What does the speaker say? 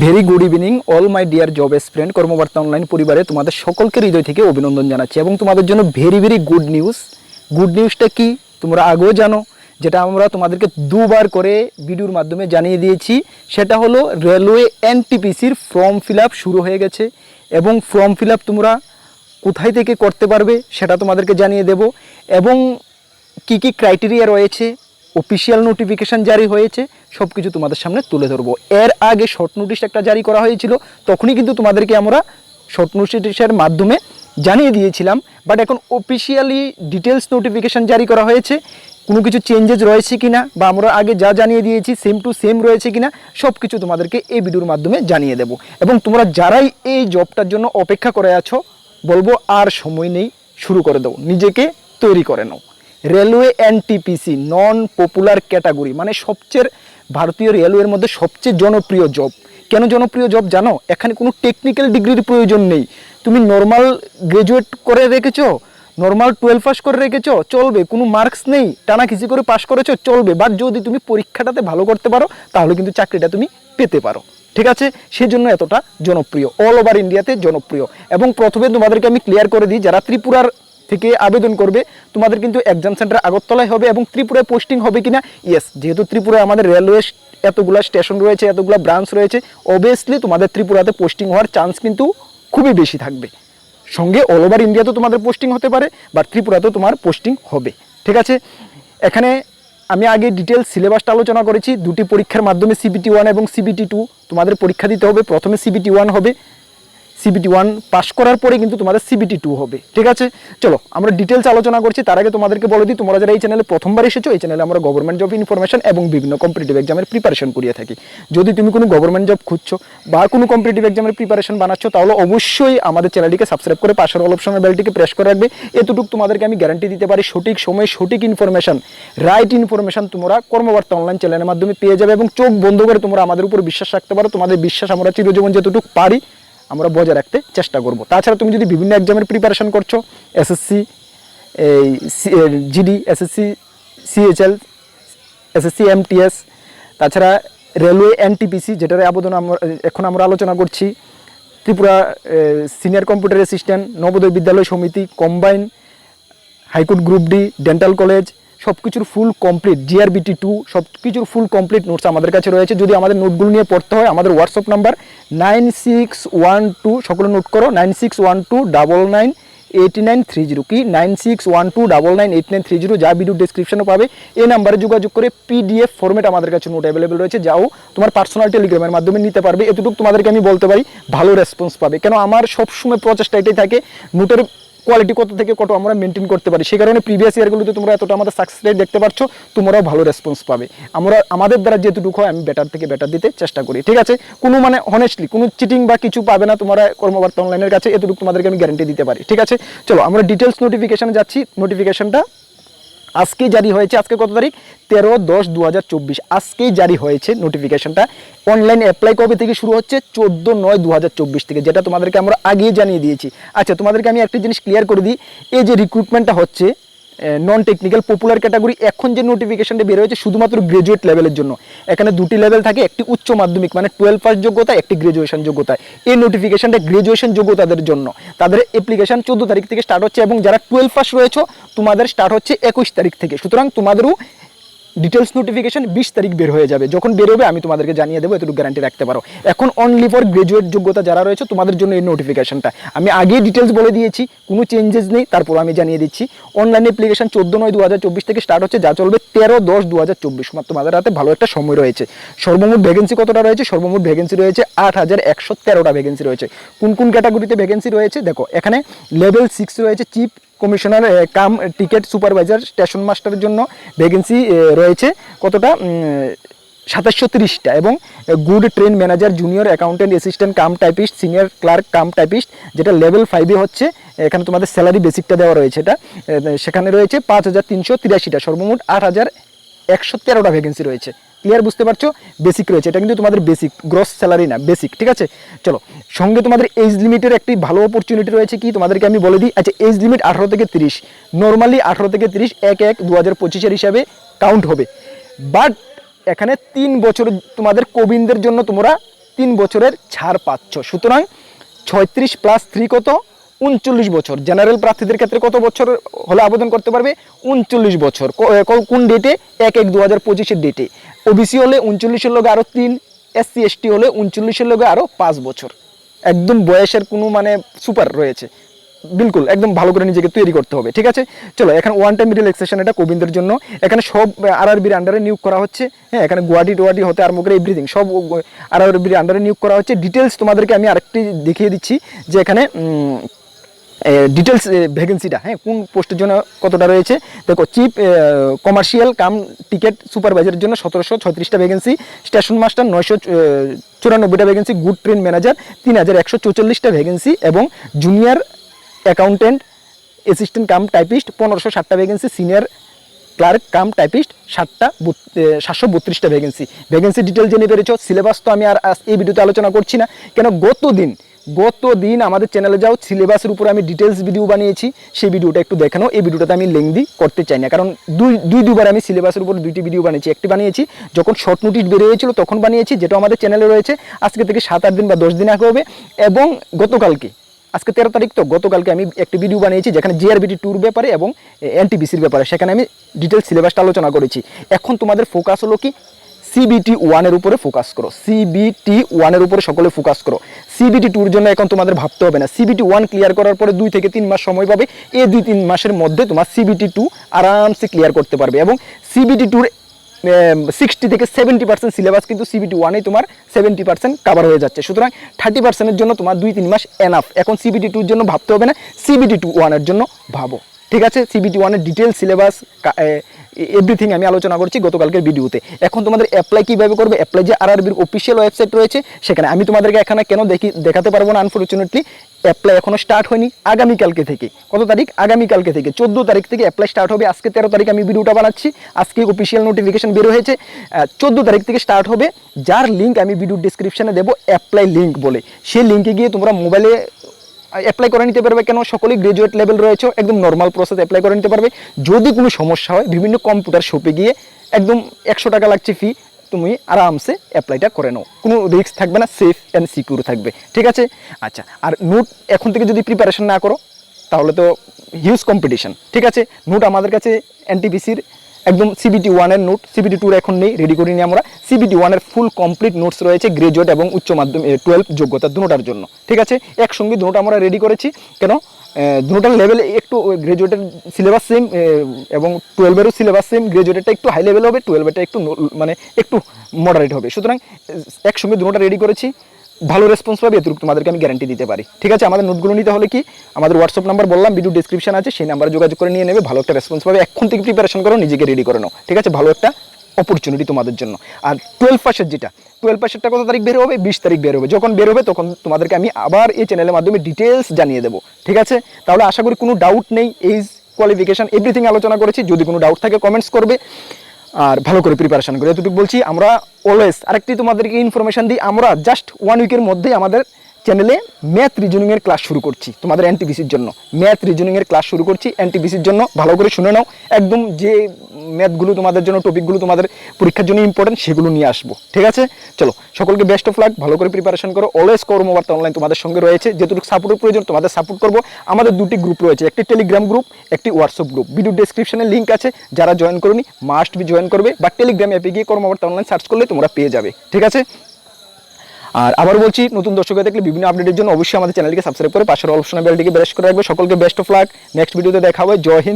Very good evening all my dear job aspirant Karmabarta online পরিবারে তোমাদের সকলকে হৃদয় থেকে অভিনন্দন জানাচ্ছি এবং তোমাদের জন্য very very good news. Good নিউজটা কি তোমরা আগেও জানো, যেটা আমরা তোমাদেরকে দুবার করে ভিডিওর মাধ্যমে জানিয়ে দিয়েছি। সেটা হলো রেলওয়ে এনটিপিসির ফর্ম ফিল আপ শুরু হয়ে গেছে এবং ফর্ম ফিল আপ তোমরা কোথায় থেকে করতে পারবে সেটা তোমাদেরকে জানিয়ে দেব এবং কি কি ক্রাইটেরিয়া রয়েছে, অফিসিয়াল নোটিফিকেশান জারি হয়েছে, সব কিছু তোমাদের সামনে তুলে ধরবো। এর আগে শর্ট নোটিশ একটা জারি করা হয়েছিল, তখনই কিন্তু তোমাদেরকে আমরা শর্ট নোটিশের মাধ্যমে জানিয়ে দিয়েছিলাম। বাট এখন অফিসিয়ালি ডিটেলস নোটিফিকেশান জারি করা হয়েছে, কোনো কিছু চেঞ্জেস রয়েছে কিনা বা আমরা আগে যা জানিয়ে দিয়েছি সেম টু সেম রয়েছে কিনা সব কিছু তোমাদেরকে এই ভিডিওর মাধ্যমে জানিয়ে দেব। এবং তোমরা যারাই এই জবটার জন্য অপেক্ষা করে আছো বলবো আর সময় নেই, শুরু করে দাও, নিজেকে তৈরি করে নাও। রেলওয়ে এনটিপিসি নন পপুলার ক্যাটাগরি মানে সবচেয়ে ভারতীয় রেলওয়ের মধ্যে সবচেয়ে জনপ্রিয় জব। কেন জনপ্রিয় জব জানো? এখানে কোনো টেকনিক্যাল ডিগ্রির প্রয়োজন নেই। তুমি নর্মাল গ্রাজুয়েট করে রেখেছো, নর্মাল 12 পাস করে রেখেছো চলবে, কোনো মার্কস নেই, টানা খিচি করে পাস করেছো চলবে। বাট যদি তুমি পরীক্ষাটাতে ভালো করতে পারো তাহলে কিন্তু চাকরিটা তুমি পেতে পারো। ঠিক আছে, সেজন্য এতটা জনপ্রিয়, অল ওভার ইন্ডিয়াতে জনপ্রিয়। এবং প্রথমে তোমাদেরকে আমি ক্লিয়ার করে দিই, যারা ত্রিপুরার থেকে আবেদন করবে তোমাদের কিন্তু এক্সাম সেন্টার আগরতলায় হবে এবং ত্রিপুরায় পোস্টিং হবে কিনা, ইয়েস, যেহেতু ত্রিপুরায় আমাদের রেলওয়ে এতগুলো স্টেশন রয়েছে, এতগুলো ব্রাঞ্চ রয়েছে, অবভিয়াসলি তোমাদের ত্রিপুরাতে পোস্টিং হওয়ার চান্স কিন্তু খুবই বেশি থাকবে। সঙ্গে অল ওভার ইন্ডিয়াতেও তোমাদের পোস্টিং হতে পারে, বাট ত্রিপুরাতেও তোমার পোস্টিং হবে। ঠিক আছে, এখানে আমি আগে ডিটেলস সিলেবাসটা আলোচনা করেছি। দুটি পরীক্ষার মাধ্যমে CBT 1 এবং CBT 2 তোমাদের পরীক্ষা দিতে হবে। প্রথমে CBT 1 হবে, CBT 1 পাস করার পরে কিন্তু তোমাদের CBT 2 হবে। ঠিক আছে, চলো আমরা ডিটেলস আলোচনা করছি। তার আগে তোমাদেরকে বলে দিই, তোমরা যারা এই চ্যানেলে প্রথমবার এসেছো, এই চ্যানেলে আমরা গভর্নমেন্ট জব ইনফরমেশন এবং বিভিন্ন কম্পিটিটিভ এক্সামের প্রিপারেশন করিয়ে থাকি। যদি তুমি কোনো গভর্নমেন্ট জব খুঁজছো বা কোনো কম্পিটিটিভ এক্সামের প্রিপারেশন বানাচ্ছো তাহলে অবশ্যই আমাদের চ্যানেলটিকে সাবস্ক্রাইব করে পাশের অল অপশনের বেলটিকে প্রেস করে রাখবে। এতটুকু তোমাদেরকে আমি গ্যারান্টি দিতে পারি, সঠিক সময়ে সঠিক ইনফরমেশন, রাইট ইনফরমেশন তোমরা কর্মবার্তা অনলাইন চ্যানেলের মাধ্যমে পেয়ে যাবে এবং চোখ বন্ধ করে তোমরা আমাদের উপর বিশ্বাস রাখতে পারো। তোমাদের বিশ্বাস আমরা চিরজীবন যতটুকু পারি আমরা বজায় রাখতে চেষ্টা করব। তাছাড়া তুমি যদি বিভিন্ন এক্সামের প্রিপারেশন করছো, SSC, GD, SSC CHL, SSC MTS, তাছাড়া রেলওয়ে এনটিপিসি যেটার আবেদন এখন আমরা আলোচনা করছি, Tripura senior computer assistant, Navodaya বিদ্যালয় সমিতি, combine, high court group D, dental college, সব কিছুর ফুল কমপ্লিট, GRBT 2 সব কিছুর ফুল কমপ্লিট নোটস আমাদের কাছে রয়েছে। যদি আমাদের নোটগুলো নিয়ে পড়তে হয় আমাদের হোয়াটসঅ্যাপ নাম্বার 9612, সকলে নোট করো, 9612998930, কি 9612998930, যা ভিডিও ডেসক্রিপশনে পাবে। এই নাম্বারে যোগাযোগ করে PDF ফরম্যাট আমাদের কাছে নোট অ্যাভেলেবেল রয়েছে, যাও তোমার পার্সোনাল টেলিগ্রামের মাধ্যমে নিতে পারবে। এতটুকু তোমাদেরকে আমি বলতে পারি, ভালো রেসপন্স পাবে। কেন আমার সবসময় প্রচেষ্টা এটাই থাকে, নোটের কোয়ালিটি কত থেকে কত আমরা মেনটেন করতে পারি। সেই কারণে প্রিভিয়াস ইয়ারগুলোতে তোমরা এতটা আমাদের সাকসেস রেট দেখতে পাচ্ছ, তোমরাও ভালো রেসপন্স পাবে। আমরা আমাদের দ্বারা যেটুকু হয় আমি বেটার থেকে বেটার দিতে চেষ্টা করি। ঠিক আছে, কোনো মানে হনেস্টলি কোনো চিটিং বা কিছু পাবে না তোমরা কর্মবার্তা অনলাইনের কাছে, এতটুকু তোমাদেরকে আমি গ্যারান্টি দিতে পারি। ঠিক আছে, চলো আমরা ডিটেলস নোটিফিকেশনে যাচ্ছি। নোটিফিকেশনটা আজকেই জারি হয়েছে। আজকে কত তারিখ? 13/10/2024, আজকেই জারি হয়েছে নোটিফিকেশনটা। অনলাইন অ্যাপ্লাই কবে থেকে শুরু হচ্ছে? 14/9/2024 থেকে, যেটা তোমাদেরকে আমরা আগেই জানিয়ে দিয়েছি। আচ্ছা, তোমাদেরকে আমি একটা জিনিস ক্লিয়ার করে দিই, এই যে রিক্রুটমেন্টটা হচ্ছে নন টেকনিক্যাল পপুলার ক্যাটাগরি, এখন যে নোটিফিকেশনটা বের হয়েছে শুধুমাত্র গ্রাজুয়েট লেভেলের জন্য। এখানে দুটি লেভেল থাকে, একটি উচ্চ মাধ্যমিক মানে 12 পাস যোগ্যতা, একটি গ্রাজুয়েশন যোগ্যতা। এই নোটিফিকেশনটা গ্রাজুয়েশন যোগ্যতাদের জন্য। তাদের অ্যাপ্লিকেশন 14 তারিখ থেকে স্টার্ট হচ্ছে এবং যারা 12 পাস রয়েছে তোমাদের স্টার্ট হচ্ছে 21 তারিখ থেকে। সুতরাং তোমাদেরও ডিটেলস নোটিফিকেশন 20 তারিখ বের হয়ে যাবে। যখন বের হবে আমি তোমাদেরকে জানিয়ে দেবো, এতটুকু গ্যারান্টি রাখতে পারো। এখন অনলি ফর গ্রাজুয়েট যোগ্যতা যারা রয়েছে তোমাদের জন্য এই নোটিফিকেশনটা। আমি আগেই ডিটেলস বলে দিয়েছি, কোনো চেঞ্জেস নেই, তারপর আমি জানিয়ে দিচ্ছি। অনলাইন অ্যাপ্লিকেশন 14/9/2024 থেকে স্টার্ট হচ্ছে, যা চলবে 13/10/2024। তোমাদের হাতে ভালো একটা সময় রয়েছে। সর্বমোট ভ্যাকেন্সি কতটা রয়েছে? সর্বমোট ভ্যাকেন্সি রয়েছে 8113টা ভ্যাকেন্সি রয়েছে। কোন কোন ক্যাটাগরিতে ভ্যাকেন্সি রয়েছে দেখো, এখানে লেভেল 6 রয়েছে, chief commissioner cum ticket supervisor station মাস্টারের জন্য ভ্যাকেন্সি রয়েছে কতটা? 2730টা। এবং good train manager, junior accountant assistant cum typist, senior clerk cum typist, যেটা লেভেল 5-এ হচ্ছে। এখানে তোমাদের স্যালারি বেসিকটা দেওয়া রয়েছে, এটা সেখানে রয়েছে 5383টা। সর্বমোট 8113টা ভ্যাকেন্সি রয়েছে। ক্লিয়ার, বুঝতে পারছো? বেসিক রয়েছে, এটা কিন্তু তোমাদের বেসিক, গ্রস স্যালারি না, বেসিক। ঠিক আছে, চলো সঙ্গে তোমাদের এজ লিমিটের একটি ভালো অপরচুনিটি রয়েছে, কি তোমাদেরকে আমি বলে দিই। আচ্ছা, এজ লিমিট 18 থেকে 30, নর্মালি 18 থেকে 30 1/1/2025 হিসাবে কাউন্ট হবে। বাট এখানে 3 বছর তোমাদের কোবিনদের জন্য তোমরা 3 বছরের ছাড় পাচ্ছ। সুতরাং 36+3 কত 39 বছর। জেনারেল প্রার্থীদের ক্ষেত্রে কত বছর হলে আবেদন করতে পারবে? 39 বছর। কোন ডেটে? 1/1/2025 ডেটে। ওবিসি হলে 39 লগে আরও 3, SC ST হলে 39 লগে আরও 5 বছর। একদম বয়সের কোনো মানে সুপার রয়েছে, বিলকুল একদম ভালো করে নিজেকে তৈরি করতে হবে। ঠিক আছে, চলো এখানে ওয়ান টাইম রিল্যাক্সেশন, এটা কোবিন্দের জন্য। এখানে সব RRBর আন্ডারে নিয়োগ করা হচ্ছে। হ্যাঁ, এখানে গুয়াহাটি হতে আরম্ভ করে এভরিথিং সব RRBর আন্ডারে নিয়োগ করা হচ্ছে। ডিটেলস তোমাদেরকে আমি আরেকটি দেখিয়ে দিচ্ছি যে এখানে ডিটেলস ভ্যাকেন্সিটা, হ্যাঁ, কোন পোস্টের জন্য কতটা রয়েছে। দেখো, চিফ কমার্শিয়াল কাম টিকিট সুপারভাইজারের জন্য 1736টা ভ্যাকেন্সি, স্টেশন মাস্টার 994টা ভ্যাকেন্সি, গুড ট্রেন ম্যানেজার 3144টা ভ্যাকেন্সি এবং junior accountant assistant cum typist 1560টা vacancy, senior clerk cum typist 732টা ভ্যাকেন্সি। ভ্যাকেন্সি ডিটেল জেনে পেরেছো। সিলেবাস তো আমি আর এই ভিডিওতে আলোচনা করছি না, কেন গতদিন আমাদের চ্যানেলে যাও, সিলেবাসের উপরে আমি ডিটেলস ভিডিও বানিয়েছি, সেই ভিডিওটা একটু দেখে নাও। এই ভিডিওটাতে আমি লেংদি করতে চাই না, কারণ দুইবার আমি সিলেবাসের উপরে 2টি ভিডিও বানিয়েছি। একটি বানিয়েছি যখন শর্ট নোটিশ বের হয়েছিল তখন বানিয়েছি, যেটা আমাদের চ্যানেলে রয়েছে। আজকে থেকে 7-8 দিন বা 10 দিন আগে হবে। এবং গতকালকে, আজকে 13 তারিখ, তো গতকালকে আমি একটি ভিডিও বানিয়েছি যেখানে জিআরবিটি ট্যুর ব্যাপারে এবং এনটিপিসির ব্যাপারে, সেখানে আমি ডিটেলস সিলেবাসটা আলোচনা করেছি। এখন তোমাদের ফোকাস হলো কি? CBT 1 উপরে ফোকাস করো। CBT 1 উপরে সকলে ফোকাস করো। CBT 2 জন্য এখন তোমাদের ভাবতে হবে না। CBT 1 ক্লিয়ার করার পরে 2 থেকে 3 মাস সময় পাবে। এই 2-3 মাসের মধ্যে তোমার CBT 2 আরামসে ক্লিয়ার করতে পারবে। এবং CBT 2 60 থেকে 70% সিলেবাস কিন্তু CBT 1 তোমার 70% কাভার হয়ে যাচ্ছে। সুতরাং 30%-এর জন্য তোমার 2-3 মাস এনাফ। এখন CBT 2 জন্য ভাবতে হবে না, CBT 1 জন্য ভাবো। ঠিক আছে, CBT 1 ডিটেল সিলেবাস এভরিথিং আমি আলোচনা করছি গতকালকের ভিডিওতে। এখন তোমাদের অ্যাপ্লাই কীভাবে করবে? অ্যাপ্লাই যে RRBর অফিসিয়াল ওয়েবসাইট রয়েছে সেখানে, আমি তোমাদেরকে এখানে কেন দেখাতে পারবো না আনফরচুনেটলি। অ্যাপ্লাই এখনও স্টার্ট হয়নি। আগামীকালকে থেকে, কত তারিখ? আগামীকালকে থেকে 14 তারিখ থেকে অ্যাপ্লাই স্টার্ট হবে। আজকে 13 তারিখ আমি ভিডিওটা বানাচ্ছি, আজকে অফিসিয়াল নোটিফিকেশন বের হয়েছে। 14 তারিখ থেকে স্টার্ট হবে। যার লিঙ্ক আমি ভিডিও ডিসক্রিপশানে দেবো, অ্যাপ্লাই লিঙ্ক বলে, সেই লিঙ্কে গিয়ে তোমরা মোবাইলে অ্যাপ্লাই করে নিতে পারবে। কেন? সকলেই গ্রাজুয়েট লেভেল রয়েছে, একদম নর্মাল প্রসেস অ্যাপ্লাই করে নিতে পারবে। যদি কোনো সমস্যা হয় বিভিন্ন কম্পিউটার শপে গিয়ে একদম 100 টাকা লাগছে ফি, তুমি আরামসে অ্যাপ্লাইটা করে নাও, কোনো রিস্ক থাকবে না, সেফ অ্যান্ড সিকিউর থাকবে। ঠিক আছে, আচ্ছা। আর নোট এখন থেকে যদি প্রিপারেশন না করো তাহলে তো হিউজ কম্পিটিশন। ঠিক আছে, নোট আমাদের কাছে এনটিপিসির একদম CBT 1 নোট, CBT 2 এখন নেই, রেডি করিনি আমরা। CBT 1 ফুল কমপ্লিট নোটস রয়েছে গ্রাজুয়েট এবং উচ্চ মাধ্যমিক 12 যোগ্যতা দুটোটার জন্য। ঠিক আছে, একসঙ্গে দুটো আমরা রেডি করেছি। কেন? দুটোটার লেভেল একটু, গ্রাজুয়েটের সিলেবাস সেম এবং 12-এরও সিলেবাস সেম। গ্রাজুয়েটেরটা একটু হাই লেভেল হবে, 12-এরটা একটু মানে একটু মডারেট হবে। সুতরাং একসঙ্গে দুটোটা রেডি করেছি, ভালো রেসপন্স পাবে এটুকু তোমাদেরকে আমি গ্যারান্টি দিতে পারি। ঠিক আছে, আমাদের নোটগুলো নিতে হলে কি, আমাদের হোয়াটসঅ্যাপ নাম্বার বললাম, ভিডিও ডিসক্রিপশন আছে, সেই নাম্বারে যোগাযোগ করে নিয়ে নেবে। ভালো একটা রেসপন্স পাবে। এখন থেকে প্রিপারেশন করো, নিজেকে রেডি করে নাও। ঠিক আছে, ভালো একটা অপরচুনিটি তোমাদের জন্য। আর 12 পাসের যেটা, 12 পাসেরটা কত তারিখ বের হবে? 20 তারিখ বের হবে। যখন বের হবে তখন তোমাদেরকে আমি আবার এই চ্যানেলের মাধ্যমে ডিটেলস জানিয়ে দেবো। ঠিক আছে, তাহলে আশা করি কোনো ডাউট নেই। এইজ, কোয়ালিফিকেশন, এভরিথিং আলোচনা করেছি। যদি কোনো ডাউট থাকে কমেন্টস করবে, আর ভালো করে প্রিপারেশন করে, এতটুকু বলছি। আমরা অলওয়েজ আরেকটি তোমাদেরকে ইনফরমেশন দিই, আমরা জাস্ট 1 উইকের মধ্যেই আমাদের চ্যানেলে ম্যাথ রিজনিংয়ের ক্লাস শুরু করছি তোমাদের এনটিপিসির জন্য। ম্যাথ রিজনিংয়ের ক্লাস শুরু করছি এনটিপিসির জন্য, ভালো করে শুনে নাও। একদম যে ম্যাথগুলো তোমাদের জন্য, টপিকগুলো তোমাদের পরীক্ষার জন্য ইম্পর্টেন্ট, সেগুলো নিয়ে আসবো। ঠিক আছে, চলো সকলকে বেস্ট অফ লাক, ভালো করে প্রিপারেশন করো। অলওয়েজ কর্মবার্তা অনলাইন তোমাদের সঙ্গে রয়েছে। যেটুকু সাপোর্টের প্রয়োজন তোমাদের সাপোর্ট করবো। আমাদের 2টি গ্রুপ রয়েছে, একটি টেলিগ্রাম গ্রুপ, একটি হোয়াটসঅ্যাপ গ্রুপ। ভিডিও ডেসক্রিপশনে লিঙ্ক আছে, যারা জয়েন করোনি মাস্ট বি জয়েন করবে, বা টেলিগ্রাম অ্যাপে গিয়ে কর্মবার্তা অনলাইন সার্চ করলে তোমরা পেয়ে যাবে। ঠিক আছে, আর আবার বলছি, নতুন দর্শক দেখলে বিভিন্ন আপডেটের জন্য অবশ্যই আমাদের চ্যানেলটিকে সাবস্ক্রাইব করে পাশের অল অপশনে বেলটিকে প্রেস করে রাখবে। সকলকে বেস্ট অফ লাক, নেক্সট ভিডিওতে দেখা হবে। জয় হিন্দ।